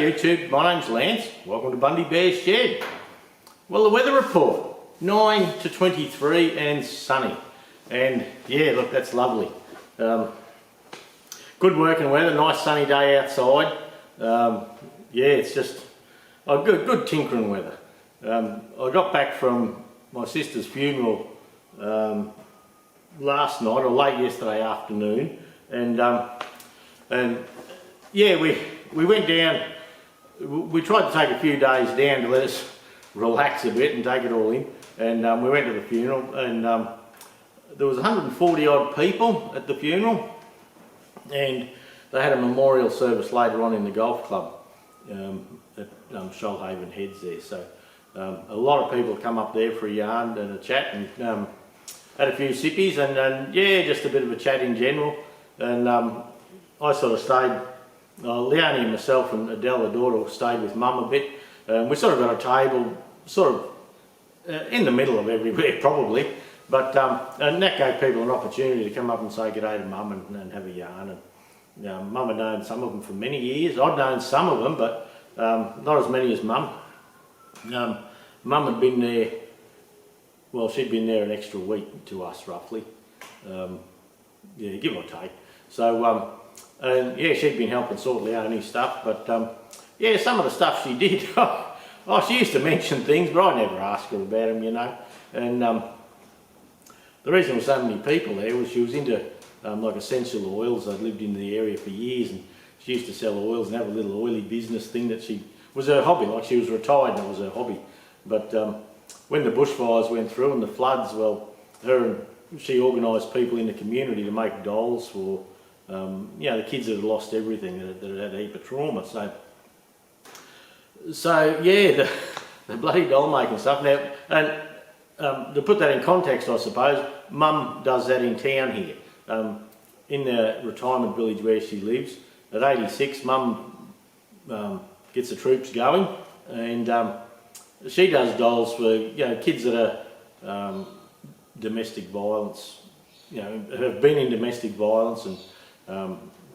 G'day YouTube, my name's Lance. Welcome to Bundy Bear's Shed. Well, the weather report, 9 to 23 and sunny. And yeah, look, that's lovely. Good working weather, nice sunny day outside. Yeah, it's just good tinkering weather. I got back from my sister's funeral last night or late yesterday afternoon, and yeah, we went down. We tried to take a few days down to let us relax a bit and take it all in, and we went to the funeral, and there was 140 odd people at the funeral, and they had a memorial service later on in the golf club at Shoalhaven Heads there. So a lot of people come up there for a yarn and a chat, and had a few sippies, and yeah, just a bit of a chat in general. And I sort of stayed. Leonie and myself and Adele, the daughter, stayed with Mum a bit. We sort of got a table sort of in the middle of everywhere probably, but and that gave people an opportunity to come up and say g'day to Mum and have a yarn. And Mum had known some of them for many years. I'd known some of them, but not as many as Mum. Mum had been there, well, she'd been there an extra week to us roughly, yeah, give or take. So and yeah, she'd been helping sort Leonie's stuff, but yeah, some of the stuff she did, oh, she used to mention things, but I never asked her about them, you know. And the reason there were so many people there was she was into like essential oils. I'd lived in the area for years, and she used to sell oils and have a little oily business thing that was her hobby. Like, she was retired and it was her hobby. But when the bushfires went through and the floods, well, she organised people in the community to make dolls for you know, the kids that had lost everything, that had a heap of trauma. So yeah, the bloody doll making stuff now. And to put that in context, I suppose, Mum does that in town here, in the retirement village where she lives. At 86, Mum gets the troops going, and she does dolls for, you know, kids that are domestic violence, you know, have been in domestic violence and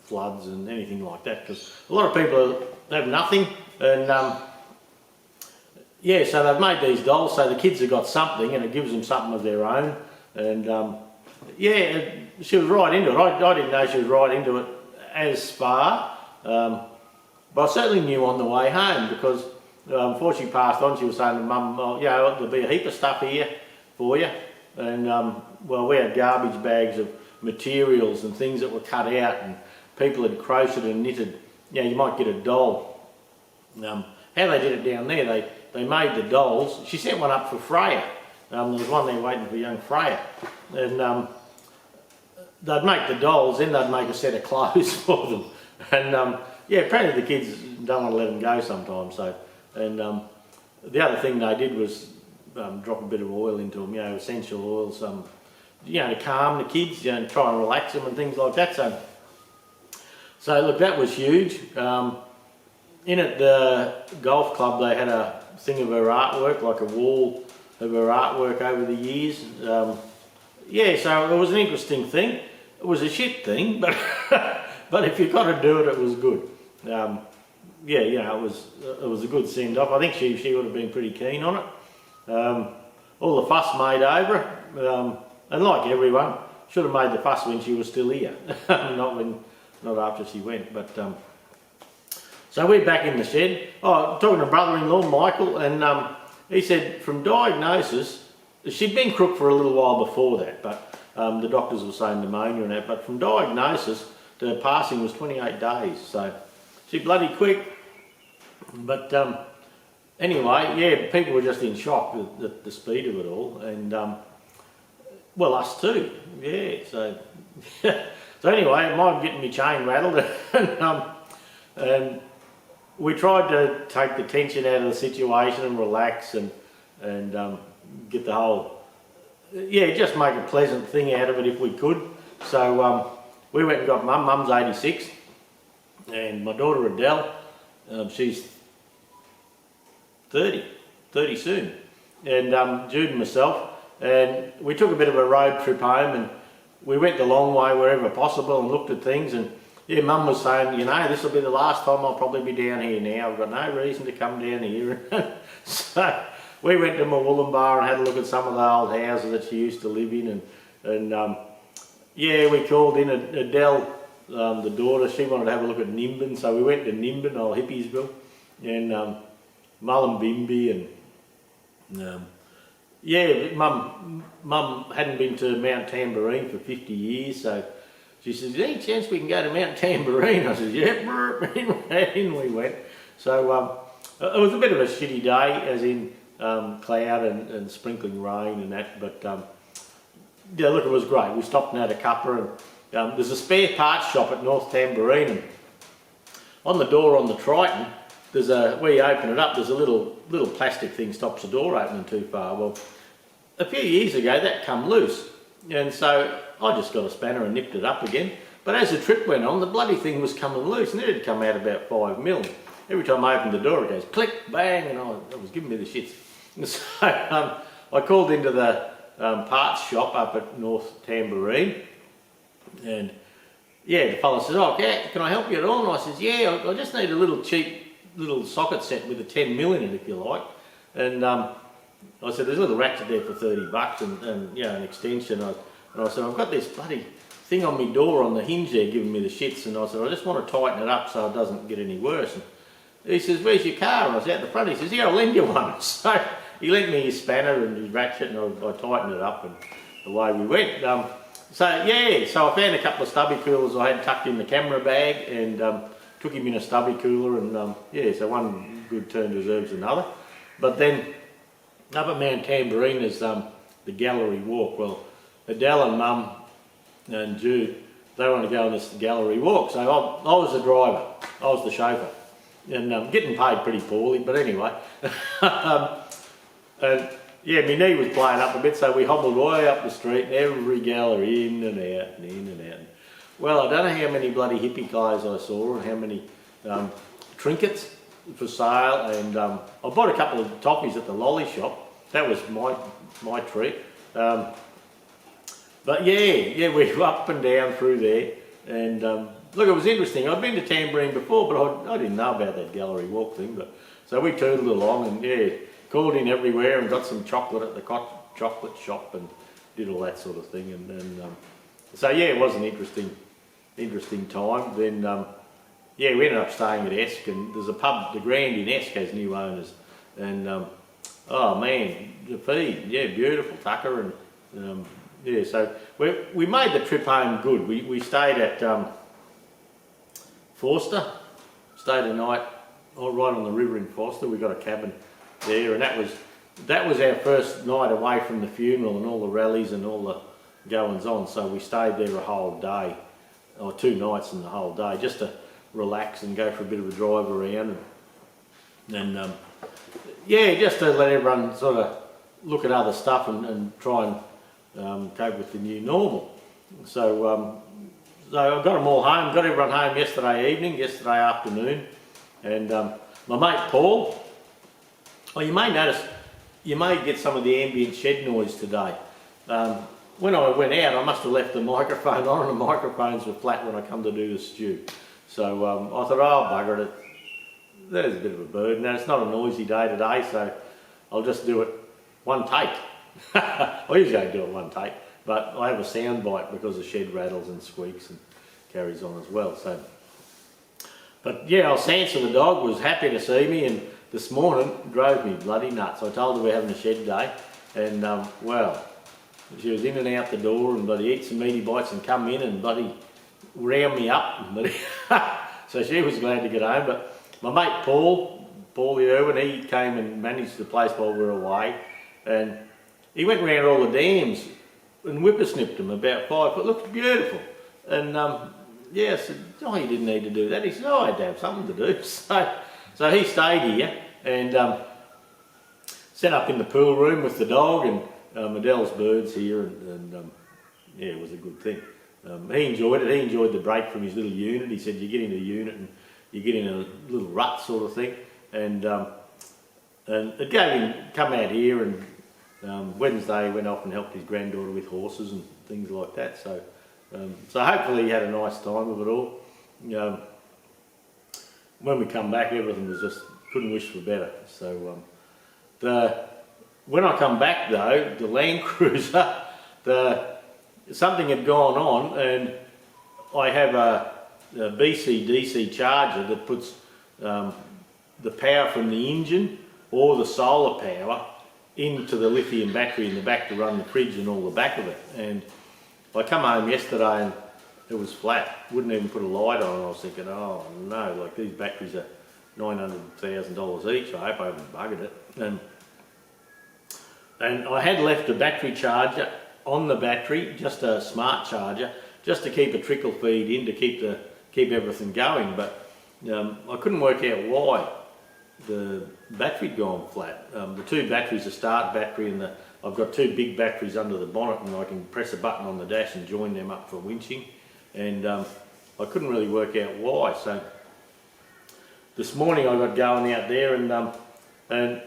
floods and anything like that, because a lot of people have nothing, and yeah, so they've made these dolls so the kids have got something and it gives them something of their own. And yeah, she was right into it. I didn't know she was right into it as far, but I certainly knew on the way home, because before she passed on, she was saying to Mum, oh, yeah, there'll be a heap of stuff here for you. And well, we had garbage bags of materials and things that were cut out, and people had crocheted and knitted. You know, you might get a doll. How they did it down there, they made the dolls. She sent one up for Freya. There was one there waiting for young Freya, and they'd make the dolls, then they'd make a set of clothes for them. And yeah, apparently the kids don't want to let them go sometimes. So, and the other thing they did was drop a bit of oil into them, you know, essential oils, you know, to calm the kids, you know, try and relax them and things like that. So look, that was huge. In at the golf club, they had a thing of her artwork, like a wall of her artwork over the years. Yeah, so it was an interesting thing. It was a shit thing, but but if you got to do it, it was good. Yeah, you know, it was a good send off. I think she would have been pretty keen on it. All the fuss made over it. And like everyone, should have made the fuss when she was still here, not after she went. But so we're back in the shed. Oh, talking to brother-in-law Michael, and he said from diagnosis, she'd been crook for a little while before that, but the doctors were saying pneumonia and that. But from diagnosis to passing was 28 days, so she bloody quick. But anyway, yeah, people were just in shock at the speed of it all, and well, us too, yeah. So, so anyway, it might be getting me chain rattled, and we tried to take the tension out of the situation and relax and get the whole, yeah, just make a pleasant thing out of it if we could. So we went and got Mum. Mum's 86, and my daughter Adele, she's 30 soon, and Jude and myself. And we took a bit of a road trip home, and we went the long way wherever possible and looked at things. And yeah, Mum was saying, you know, this will be the last time I'll probably be down here now. I've got no reason to come down here. So we went to Bar and had a look at some of the old houses that she used to live in, and yeah, we called in Adele, the daughter. She wanted to have a look at Nimbin, so we went to Nimbin, old Hippiesville, and Mullumbimby, and yeah, Mum hadn't been to Mount Tambourine for 50 years, so she says, any chance we can go to Mount Tambourine? I said, yeah, in we went. So it was a bit of a shitty day, as in cloud and sprinkling rain and that, but yeah, look, it was great. We stopped and had a cuppa, and there's a spare parts shop at North Tambourine, and on the door on the Triton, there's where you open it up, there's a little plastic thing stops the door opening too far. Well, a few years ago that come loose, and so I just got a spanner and nipped it up again. But as the trip went on, the bloody thing was coming loose, and it had come out about 5 mil. Every time I opened the door, it goes click, bang, and it was giving me the shits. And so I called into the parts shop up at North Tambourine, and yeah, the fella says, oh, can I help you at all? And I says, yeah, I just need a little cheap little socket set with a 10 mil in it, if you like. And I said, there's a little ratchet there for 30 bucks and you know, an extension. And I said, I've got this bloody thing on my door on the hinge there giving me the shits. And I said, I just want to tighten it up so it doesn't get any worse. And he says, where's your car? And I was out the front. He says, yeah, I'll lend you one. So he lent me his spanner and his ratchet, and I tightened it up, and away we went. So yeah, so I found a couple of stubby coolers I had tucked in the camera bag, and took him in a stubby cooler, and yeah, so one good turn deserves another. But then up at Mount Tambourine is the gallery walk. Well, Adele and Mum and Jude, they want to go on this gallery walk, so I was the driver, I was the chauffeur, and getting paid pretty poorly, but anyway. And yeah, my knee was playing up a bit, so we hobbled way up the street, and every gallery in and out and in and out. Well, I don't know how many bloody hippie guys I saw, and how many trinkets for sale, and I bought a couple of toffees at the lolly shop. That was my treat. But yeah, we were up and down through there, and look, it was interesting. I'd been to Tambourine before, but I didn't know about that gallery walk thing. But so we tootled along, and yeah, called in everywhere and got some chocolate at the chocolate shop and did all that sort of thing. And so yeah, it was an interesting time. Then yeah, we ended up staying at Esk, and there's a pub, the Grand in Esk, has new owners, and oh man, the feed, yeah, beautiful tucker, and yeah, so we made the trip home good. We stayed at Forster, stayed a night right on the river in Forster. We got a cabin there, and that was our first night away from the funeral and all the rallies and all the goings on. So we stayed there a whole day, or 2 nights and the whole day, just to relax and go for a bit of a drive around, and yeah, just to let everyone sort of look at other stuff and try and cope with the new normal. So so I got them all home, got everyone home yesterday evening, yesterday afternoon, and my mate Paul, well, you may notice, you may get some of the ambient shed noise today. When I went out, I must have left the microphone on, and the microphones were flat when I come to do the stew. So I thought, oh bugger it, there's a bit of a bird. Now it's not a noisy day today, so I'll just do it one take. I usually don't do it one take, but I have a sound bite because the shed rattles and squeaks and carries on as well. So, but yeah, Sansa the dog was happy to see me, and this morning drove me bloody nuts. I told her we're having a shed day, and well, she was in and out the door and bloody eat some meaty bites and come in and bloody round me up. So she was glad to get home. But my mate Paulie Irwin, he came and managed the place while we were away, and he went round all the dams and whippersnipped them about 5 foot. Looked beautiful. And yeah, I said, oh, you didn't need to do that. He said, oh, I had to have something to do. So he stayed here and set up in the pool room with the dog, and Adele's birds here, and yeah, it was a good thing. He enjoyed it. He enjoyed the break from his little unit. He said, you get in a unit and you get in a little rut sort of thing, and it gave him come out here, and Wednesday he went off and helped his granddaughter with horses and things like that. So so hopefully he had a nice time with it all. when we come back, everything was just, couldn't wish for better. So when I come back though, the Land Cruiser, something had gone on, and I have a BC DC charger that puts the power from the engine or the solar power into the lithium battery in the back to run the fridge and all the back of it. And I come home yesterday and it was flat, wouldn't even put a light on, and I was thinking, oh no, like these batteries are $900,000 each, I hope I haven't buggered it. And I had left a battery charger on the battery, just a smart charger, just to keep a trickle feed in to keep everything going, but I couldn't work out why the battery had gone flat. The two batteries, the start battery and I've got two big batteries under the bonnet, and I can press a button on the dash and join them up for winching, and I couldn't really work out why. So this morning I got going out there and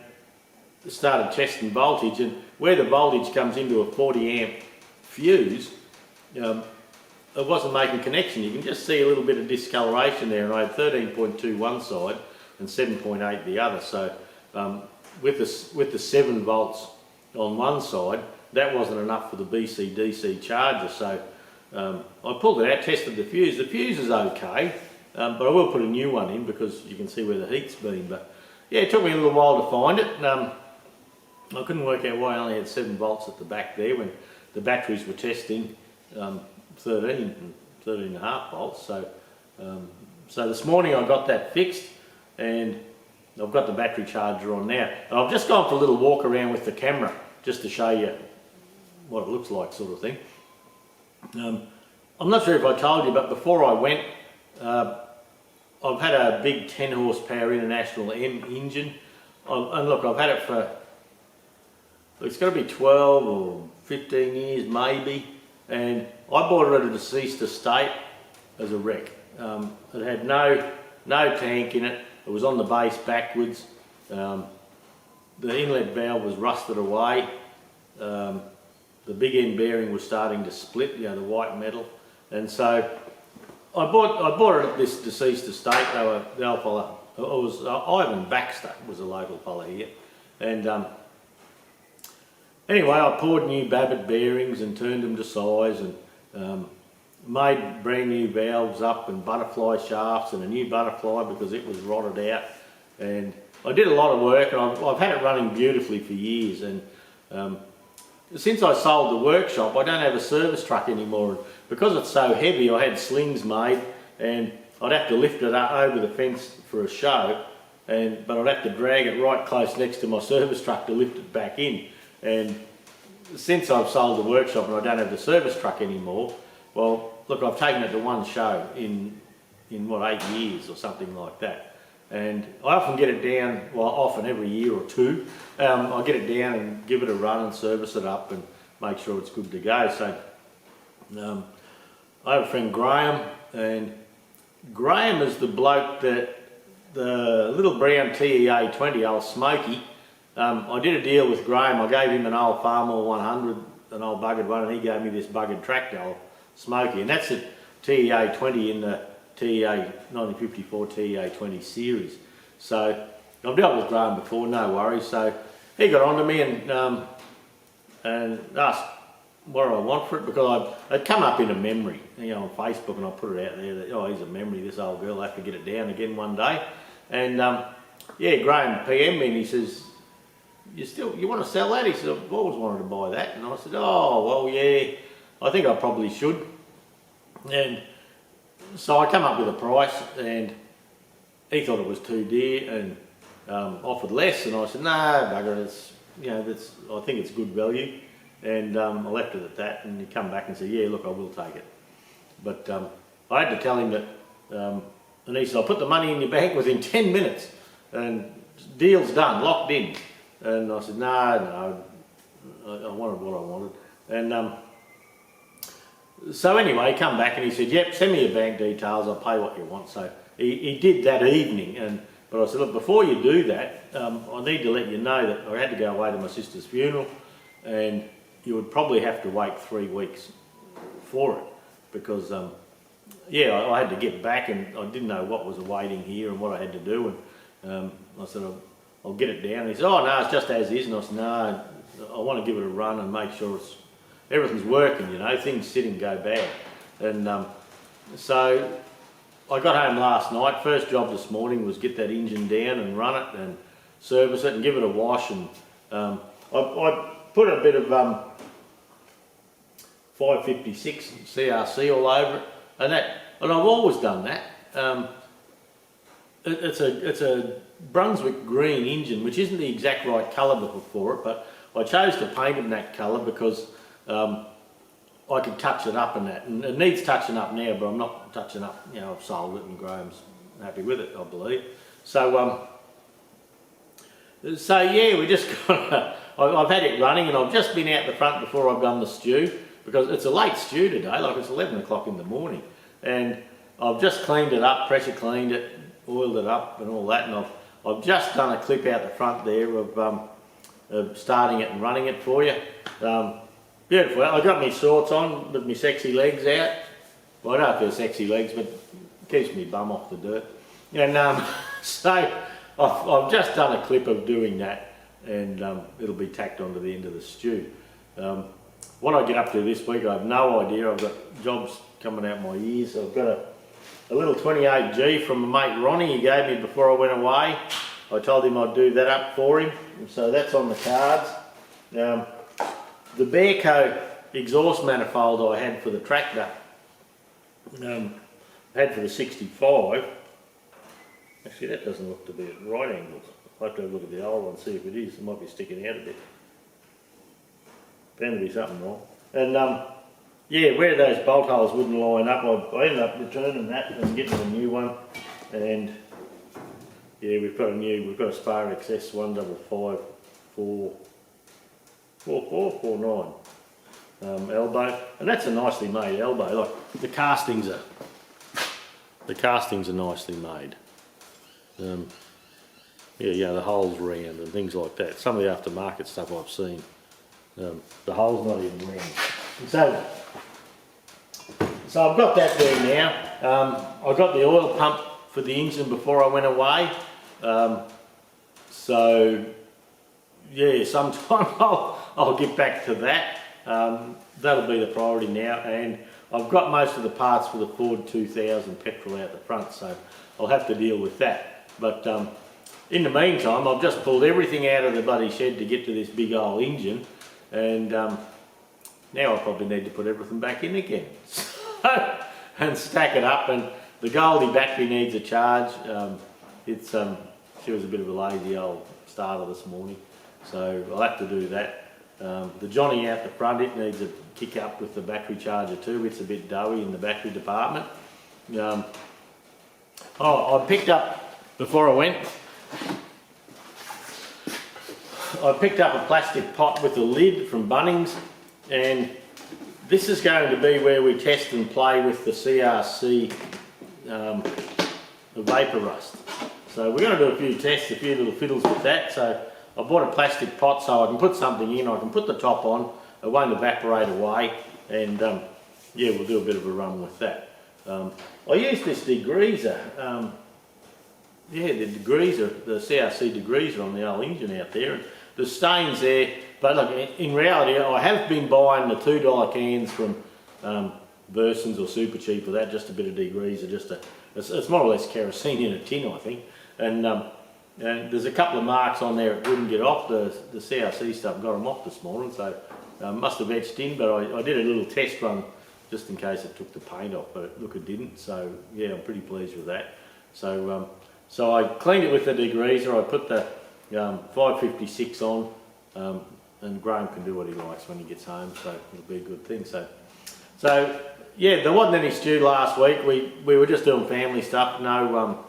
started testing voltage, and where the voltage comes into a 40 amp fuse, it wasn't making connection. You can just see a little bit of discoloration there, and I had 13.2 one side and 7.8 the other. So with the 7 volts on one side, that wasn't enough for the BC DC charger. So I pulled it out, tested the fuse. The fuse is okay, but I will put a new one in because you can see where the heat's been. But yeah, it took me a little while to find it. I couldn't work out why I only had 7 volts at the back there when the batteries were testing 13 and a half volts. So this morning I got that fixed, and I've got the battery charger on now. And I've just gone for a little walk around with the camera just to show you what it looks like, sort of thing. I'm not sure if I told you, but before I went, I've had a big 10 horsepower International M engine, and look, I've had it for, it's got to be 12 or 15 years maybe, and I bought it at a deceased estate as a wreck. It had no tank in it. It was on the base backwards. The inlet valve was rusted away. The big end bearing was starting to split, the white metal. And so I bought it at this deceased estate. The old fella, it was Ivan Baxter was a local fella here. And anyway, I poured new Babbitt bearings and turned them to size, and made brand new valves up and butterfly shafts and a new butterfly because it was rotted out. And I did a lot of work, and I've had it running beautifully for years. And since I sold the workshop, I don't have a service truck anymore. And because it's so heavy, I had slings made, and I'd have to lift it up over the fence for a show, but I'd have to drag it right close next to my service truck to lift it back in. And since I've sold the workshop and I don't have the service truck anymore, well, look, I've taken it to one show in what, 8 years or something like that. And I often get it down, well, often every year or two, I get it down and give it a run and service it up and make sure it's good to go. So I have a friend, Graham, and Graham is the bloke that the little brown TEA 20, old Smoky, I did a deal with Graham. I gave him an old Farmall 100, an old buggered one, and he gave me this buggered tractor, old Smoky, and that's a TEA 20 in the TEA 1954 TEA 20 series. So I've dealt with Graham before, no worries. So he got on to me and asked what I want for it, because I'd come up in a memory, on Facebook, and I put it out there that, oh, here's a memory, this old girl, I have to get it down again one day. And yeah, Graham PM'd me and he says, you want to sell that? He said, I've always wanted to buy that. And I said, oh, well, yeah, I think I probably should. And so I come up with a price, and he thought it was too dear and offered less. And I said, no, bugger, I think it's good value. And I left it at that, and he come back and said, yeah, look, I will take it. But I had to tell him that, and he said, I'll put the money in your bank within 10 minutes, and deal's done, locked in. And I said, no, I wanted what I wanted. And so anyway, he come back and he said, yep, send me your bank details, I'll pay what you want. So he did that evening, but I said, look, before you do that, I need to let you know that I had to go away to my sister's funeral, and you would probably have to wait 3 weeks for it, because yeah, I had to get back, and I didn't know what was awaiting here and what I had to do, and I said, I'll get it down. And he said, oh no, it's just as is, and I said, no, I want to give it a run and make sure everything's working, you know, things sit and go bad. And so I got home last night. First job this morning was get that engine down and run it and service it and give it a wash. And I put a bit of 556 CRC all over it, and I've always done that. It's a Brunswick green engine, which isn't the exact right colour for it, but I chose to paint it in that colour because I could touch it up and that, and it needs touching up now, but I'm not touching up, you know, I've sold it and Graham's happy with it, I believe. So yeah, we just got, I've had it running, and I've just been out the front before I've done the stew, because it's a late stew today, like it's 11 o'clock in the morning, and I've just cleaned it up, pressure cleaned it, oiled it up and all that, and I've just done a clip out the front there of starting it and running it for you. Beautiful. I got my shorts on with my sexy legs out. Well, I don't know if they're sexy legs, but it keeps me bum off the dirt. And so I've just done a clip of doing that, and it'll be tacked onto the end of the stew. What I get up to this week, I have no idea. I've got jobs coming out my ears. I've got a little 28G from my mate Ronnie he gave me before I went away. I told him I'd do that up for him, and so that's on the cards. The Bearco exhaust manifold I had for the tractor, I had for the 65. Actually, that doesn't look to be at right angles. I'll have to have a look at the old one, see if it is. It might be sticking out a bit. Bound to be something wrong. And yeah, where those bolt holes wouldn't line up, I ended up returning that and getting a new one. And yeah, we've got a Spar XS 155 4449 elbow, and that's a nicely made elbow. Like the castings are nicely made. Yeah, the hole's round and things like that. Some of the aftermarket stuff I've seen, the hole's not even round. And so I've got that there now. I got the oil pump for the engine before I went away. So yeah, sometime I'll get back to that. That'll be the priority now, and I've got most of the parts for the Ford 2000 petrol out the front, so I'll have to deal with that. But in the meantime, I've just pulled everything out of the bloody shed to get to this big old engine, and now I probably need to put everything back in again and stack it up. And the Goldie battery needs a charge. She was a bit of a lazy old starter this morning, so I'll have to do that. The Johnny out the front, it needs a kick up with the battery charger too. It's a bit doughy in the battery department. I picked up, before I went, I picked up a plastic pot with a lid from Bunnings, and this is going to be where we test and play with the CRC, the vapor rust. So we're going to do a few tests, a few little fiddles with that. So I bought a plastic pot so I can put something in, I can put the top on, it won't evaporate away, and yeah, we'll do a bit of a run with that. I used this degreaser, yeah, the degreaser, the CRC degreaser on the old engine out there. The stains there, but look, in reality I have been buying the $2 cans from Versons or Super Cheap for that, just a bit of degreaser, it's more or less kerosene in a tin, I think. And there's a couple of marks on there it wouldn't get off. The CRC stuff got them off this morning, so must have etched in, but I did a little test run just in case it took the paint off, but look, it didn't. So yeah, I'm pretty pleased with that. So so I cleaned it with the degreaser. I put the 556 on, and Graham can do what he likes when he gets home, so it'll be a good thing. So yeah, there wasn't any stew last week. We were just doing family stuff. No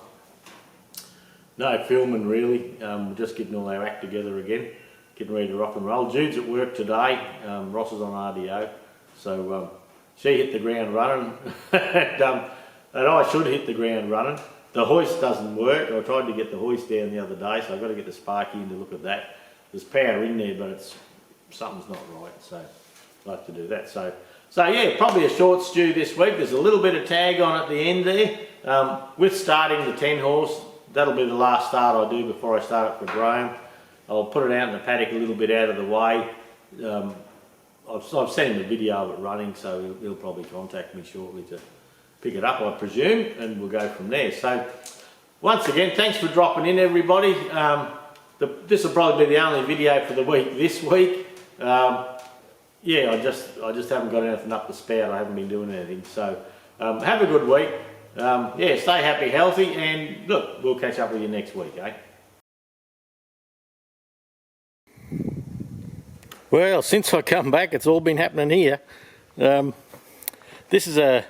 filming really. We're just getting all our act together again, getting ready to rock and roll. Jude's at work today. Ross is on RDO, so she hit the ground running, and I should hit the ground running. The hoist doesn't work. I tried to get the hoist down the other day, so I've got to get the Sparky in to look at that. There's power in there, but something's not right, so I'll have to do that. So So yeah, probably a short stew this week. There's a little bit of tag on at the end there. With starting the 10 horse, that'll be the last start I do before I start it for Graham. I'll put it out in the paddock a little bit out of the way. I've sent him a video of it running, so he'll probably contact me shortly to pick it up, I presume, and we'll go from there. So once again, thanks for dropping in, everybody. This will probably be the only video for the week this week. Yeah, I just haven't got anything up the spout. I haven't been doing anything. So have a good week. Yeah, stay happy, healthy, and look, we'll catch up with you next week, eh? Well, since I come back, it's all been happening here. This is a...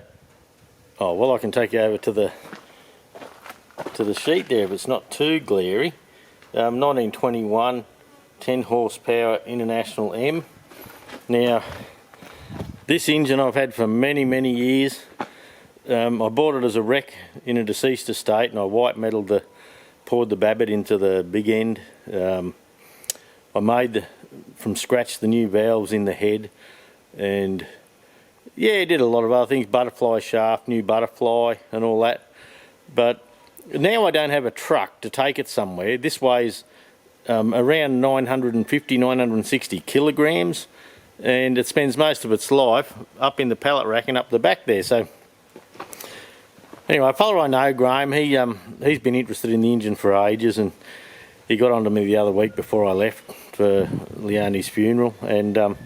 Oh, well, I can take you over to the sheet there if it's not too glary. 1921 10 horsepower International M. Now, this engine I've had for many years. I bought it as a wreck in a deceased estate, and I white metalled poured the babbitt into the big end. I made from scratch the new valves in the head, and yeah, did a lot of other things, butterfly shaft, new butterfly and all that. But now I don't have a truck to take it somewhere. This weighs around 950, 960 kilograms, and it spends most of its life up in the pallet rack and up the back there. So anyway, a fella I know, Graham, he's been interested in the engine for ages, and he got onto me the other week before I left for Leonie's funeral, and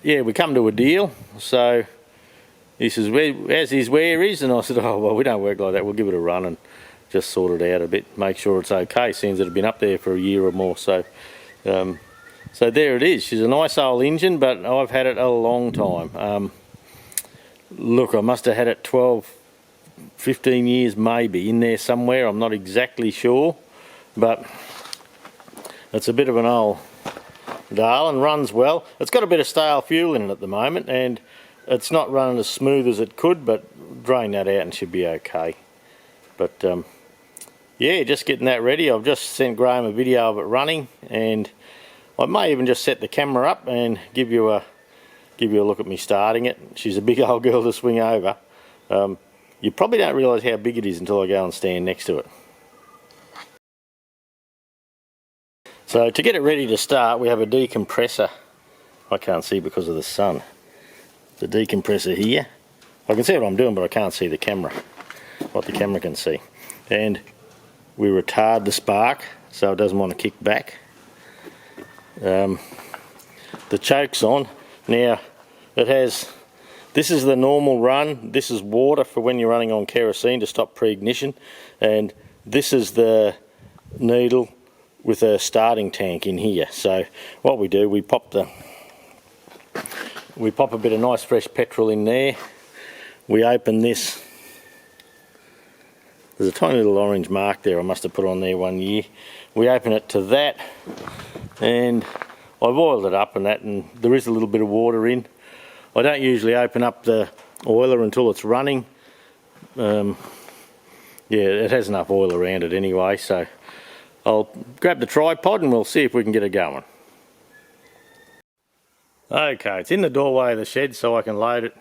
yeah, we come to a deal. So he says, "As is where is?" And I said, "Oh well, we don't work like that. We'll give it a run and just sort it out a bit, make sure it's okay. Seems that it's been up there for a year or more." So so there it is. She's a nice old engine, but I've had it a long time. Look, I must have had it 12, 15 years maybe in there somewhere. I'm not exactly sure, but it's a bit of an old darling, runs well. It's got a bit of stale fuel in it at the moment, and it's not running as smooth as it could, but drain that out and should be okay. But yeah, just getting that ready. I've just sent Graham a video of it running, and I may even just set the camera up and give you a look at me starting it. She's a big old girl to swing over. You probably don't realise how big it is until I go and stand next to it. So to get it ready to start, we have a decompressor. I can't see because of the sun. The decompressor here. I can see what I'm doing, but I can't see the camera, what the camera can see. And we retard the spark so it doesn't want to kick back. The choke's on. Now it has, this is the normal run. This is water for when you're running on kerosene to stop pre-ignition, and this is the needle with a starting tank in here. So what we do, we pop a bit of nice fresh petrol in there. We open this. There's a tiny little orange mark there I must have put on there one year. We open it to that, and I've oiled it up and that, and there is a little bit of water in. I don't usually open up the oiler until it's running. Yeah, it has enough oil around it anyway, so I'll grab the tripod and we'll see if we can get it going. Okay, it's in the doorway of the shed so I can load it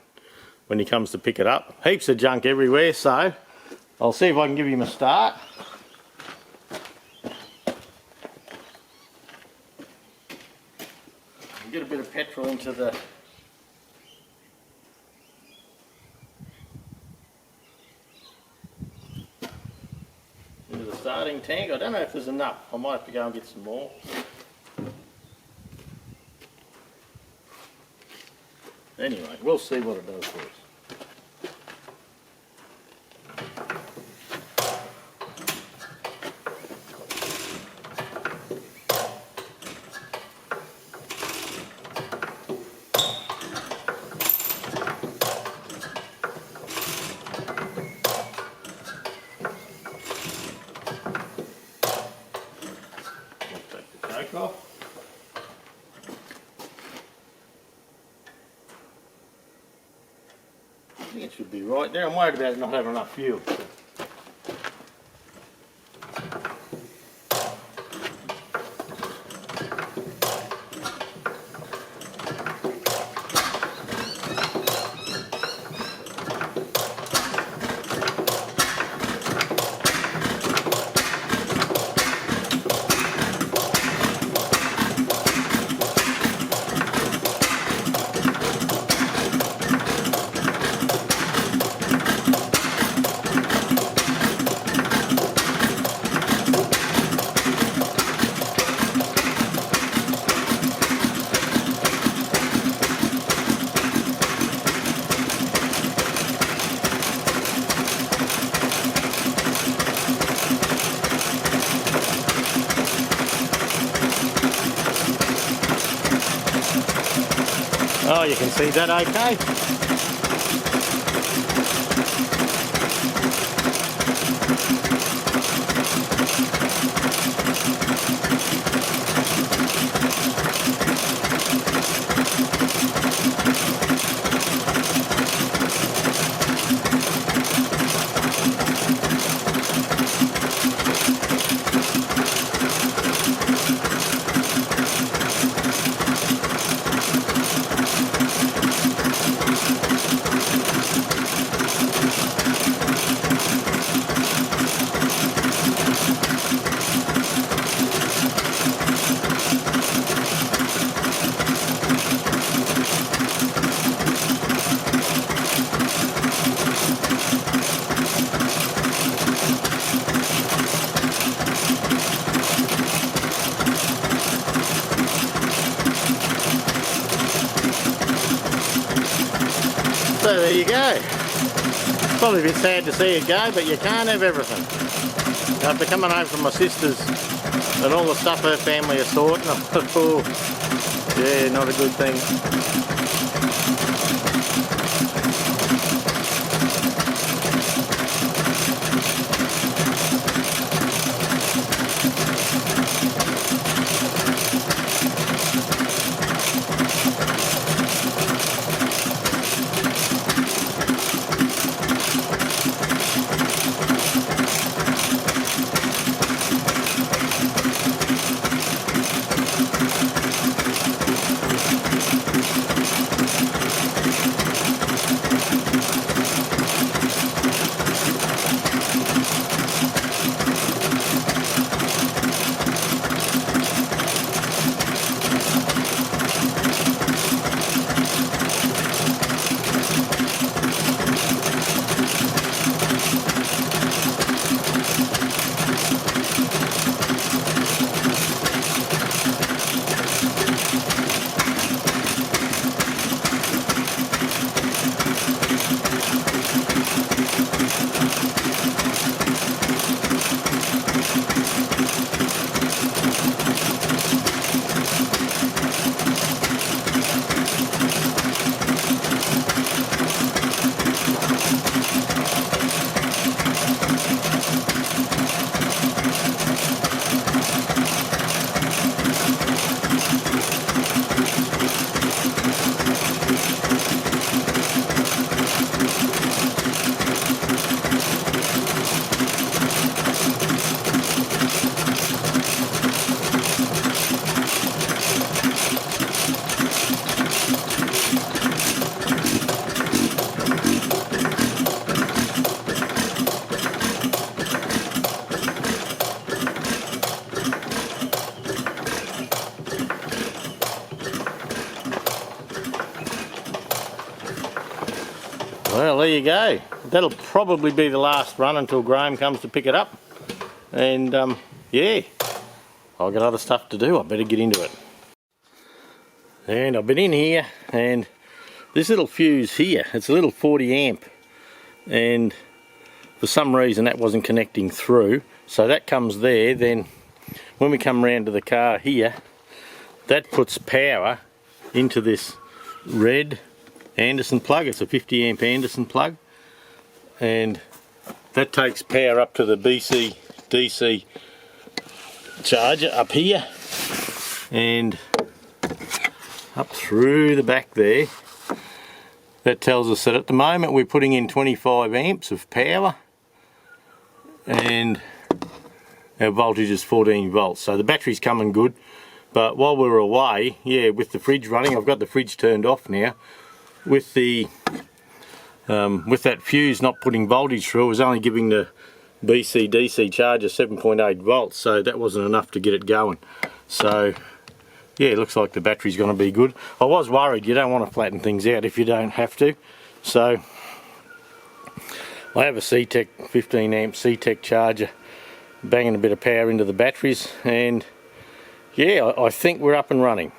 when he comes to pick it up. Heaps of junk everywhere, so I'll see if I can give him a start. Get a bit of petrol into the starting tank. I don't know if there's enough. I might have to go and get some more. Anyway, we'll see what it does for us. Off. I think it should be right there. I'm worried about it not having enough fuel. Oh, you can see that okay. So there you go. Probably a bit sad to see it go, but you can't have everything. After coming home from my sister's and all the stuff her family are sorting, I thought, oh, yeah, not a good thing. Well, there you go. That'll probably be the last run until Graham comes to pick it up. And yeah, I've got other stuff to do. I better get into it. And I've been in here, and this little fuse here, it's a little 40 amp, and for some reason that wasn't connecting through, so that comes there. Then when we come round to the car here, that puts power into this red Anderson plug. It's a 50 amp Anderson plug, and that takes power up to the BC DC charger up here and up through the back there. That tells us that at the moment we're putting in 25 amps of power and our voltage is 14 volts, so the battery's coming good. But while we were away, yeah, with the fridge running, I've got the fridge turned off now. With the with that fuse not putting voltage through, it was only giving the BC DC charger 7.8 volts, so that wasn't enough to get it going. So yeah, it looks like the battery's going to be good. I was worried. You don't want to flatten things out if you don't have to. So I have a C-Tech 15 amp C-Tech charger banging a bit of power into the batteries, and yeah, I think we're up and running.